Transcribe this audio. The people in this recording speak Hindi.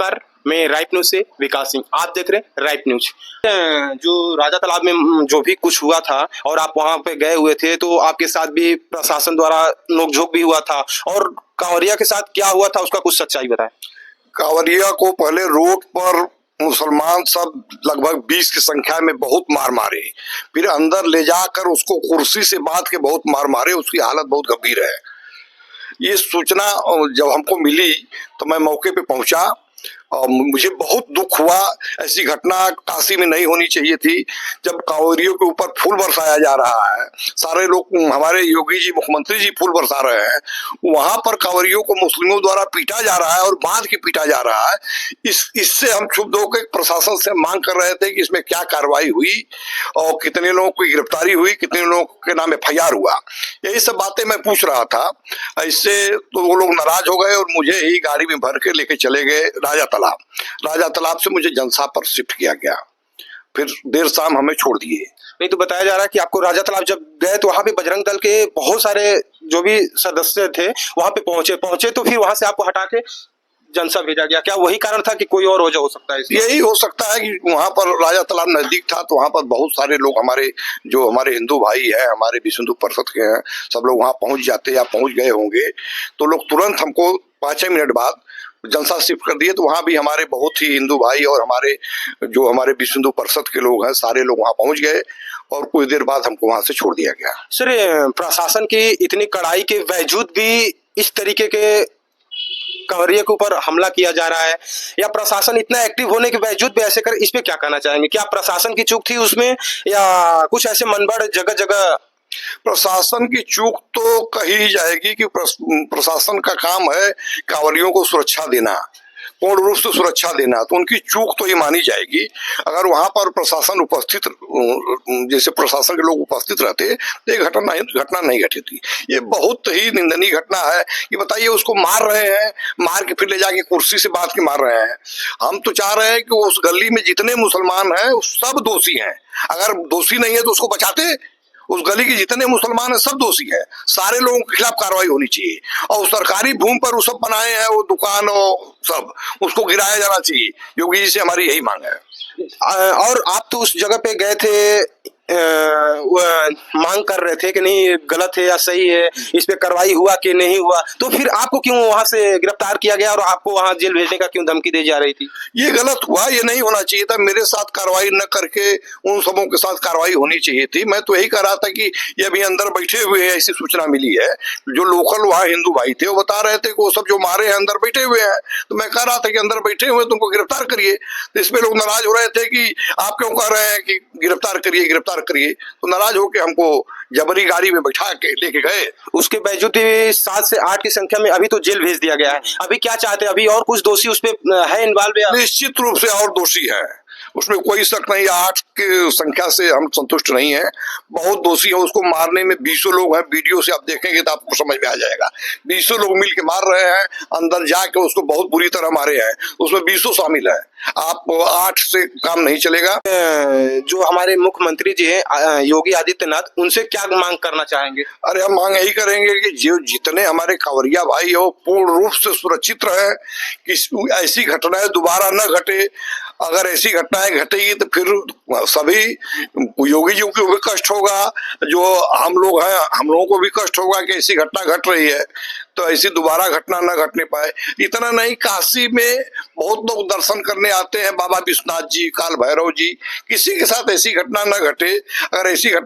नमस्कार, मैं राइट न्यूज से विकास सिंह। आप देख रहे हैं राइट न्यूज। जो राजा तालाब में जो भी कुछ हुआ था और आप वहां पे गए हुए थे, तो आपके साथ भी प्रशासन द्वारा नोकझोंक भी हुआ था, और कांवरिया के साथ क्या हुआ था उसका कुछ सच्चाई बताएं। कांवरिया को पहले रोड पर मुसलमान सब लगभग 20 की संख्या में बहुत मार मारे, फिर अंदर ले जाकर उसको कुर्सी से बांध के बहुत मार मारे। उसकी हालत बहुत गंभीर है। ये सूचना जब हमको मिली तो मैं मौके पे पहुंचा और मुझे बहुत दुख हुआ। ऐसी घटना काशी में नहीं होनी चाहिए थी। जब कांवरियों के ऊपर फूल बरसाया जा रहा है, सारे लोग, हमारे योगी जी मुख्यमंत्री जी फूल बरसा रहे हैं, वहां पर कांवरियों को मुस्लिमों द्वारा पीटा जा रहा है और बांध के पीटा जा रहा है। इससे हम क्षुब्ध होकर प्रशासन से मांग कर रहे थे कि इसमें क्या कार्रवाई हुई और कितने लोगों की गिरफ्तारी हुई, कितने लोगों के नाम FIR हुआ। यही सब बातें मैं पूछ रहा था। इससे तो वो लोग नाराज हो गए और मुझे ही गाड़ी में भर के लेके चले गए राजा तालाब से मुझे जनसा पर शिफ्ट किया गया। फिर देर शाम हमें छोड़ दिए। नहीं तो बताया जा रहा है कि आपको राजा तालाब जब गए तो वहां पे बजरंग दल के बहुत सारे जो भी सदस्य थे वहां पे पहुंचे तो फिर वहां से आपको हटा के जनसा भेजा गया। क्या वही कारण था कि कोई और वजह हो सकता है? यही हो सकता है कि वहां पर राजा तालाब नजदीक था, तो वहां पर बहुत सारे लोग हमारे हिंदू भाई हैं, हमारे विश्व हिंदू परिषद के हैं, सब लोग वहां पहुंच जाते या पहुंच गए होंगे। तो लोग तुरंत हमको 5 मिनट बाद जनसा शिफ्ट कर दिए। तो वहां भी हमारे बहुत ही हिंदू भाई और हमारे विश्व हिंदू परिषद के लोग हैं, सारे लोग वहां पहुंच गए और कुछ देर बाद हमको वहां से छोड़ दिया गया। सर, प्रशासन की इतनी कड़ाई के बावजूद भी इस तरीके के कांवरिया के ऊपर हमला किया जा रहा है, या प्रशासन इतना एक्टिव होने के बावजूद भी ऐसे कर, इस पे क्या कहना चाहेंगे? क्या प्रशासन की चूक थी उसमें, या कुछ ऐसे मनबड़ जगह जगह? प्रशासन की चूक तो कही जाएगी कि प्रशासन का काम है कांवरियों को सुरक्षा देना, पूर्ण रूप से सुरक्षा देना, तो उनकी चूक तो ये मानी जाएगी। अगर वहां पर प्रशासन उपस्थित, जैसे प्रशासन के लोग उपस्थित रहते तो ये घटना नहीं घटी थी। ये बहुत ही निंदनीय घटना है। ये बताइए, उसको मार रहे हैं, मार के फिर ले जाके कुर्सी से बांध के मार रहे हैं। हम तो चाह रहे हैं कि उस गली में जितने मुसलमान हैं सब दोषी हैं। अगर दोषी नहीं है तो उसको बचाते। उस गली के जितने मुसलमान हैं सब दोषी हैं। सारे लोगों के खिलाफ कार्रवाई होनी चाहिए और सरकारी भूमि पर वो सब बनाए हैं, वो दुकान और सब, उसको गिराया जाना चाहिए। योगी जी से हमारी यही मांग है। और आप तो उस जगह पे गए थे, मांग कर रहे थे कि नहीं गलत है या सही है, इस पे कार्रवाई हुआ कि नहीं हुआ, तो फिर आपको क्यों वहां से गिरफ्तार किया गया और आपको वहां जेल भेजने का क्यों धमकी दी जा रही थी? ये गलत हुआ, ये नहीं होना चाहिए था। मेरे साथ कार्रवाई न करके उन सबों के साथ कार्रवाई होनी चाहिए थी। मैं तो यही कह रहा था कि ये अभी अंदर बैठे हुए हैं, ऐसी सूचना मिली है। जो लोकल वहाँ हिंदू भाई थे वो बता रहे थे कि वो सब जो मारे हैं अंदर बैठे हुए हैं। तो मैं कह रहा था कि अंदर बैठे हुए तुमको गिरफ्तार करिए। तो इसमें लोग नाराज हो रहे थे कि आप क्यों कह रहे हैं कि गिरफ्तार करिए। तो नाराज होकर हमको जबरी गाड़ी में बैठा के लेके गए। उसके बावजूद 7 से 8 की संख्या में अभी तो जेल भेज दिया गया है। अभी क्या चाहते हैं? अभी और कुछ दोषी उस पे है इन्वॉल्व? निश्चित रूप से और दोषी है, उसमें कोई शक नहीं। 8 की संख्या से हम संतुष्ट नहीं है, बहुत दोषी है। उसको मारने में 20 लोग हैं। वीडियो से आप देखेंगे तो आपको समझ में आ जाएगा। 20 लोग मिल के मार रहे हैं, अंदर जाके उसको बहुत बुरी तरह मारे हैं। उसमें 20 शामिल है। आप 8 से काम नहीं चलेगा। जो हमारे मुख्यमंत्री जी हैं योगी आदित्यनाथ, उनसे क्या मांग करना चाहेंगे? अरे हम मांग यही करेंगे कि जो जितने हमारे कांवरिया भाई हो पूर्ण रूप से सुरक्षित रहे, कि ऐसी घटनाएं दोबारा न घटे। अगर ऐसी घटनाएं घटेगी तो फिर सभी योगी जी को भी कष्ट होगा, जो हम लोग हैं हम लोगों को भी कष्ट होगा कि ऐसी घटना घट रही है। तो ऐसी दोबारा घटना न घटने पाए। इतना नहीं, काशी में बहुत लोग दर्शन करने आते हैं, बाबा विश्वनाथ जी, काल भैरव जी। किसी के साथ ऐसी घटना न घटे। अगर ऐसी घटना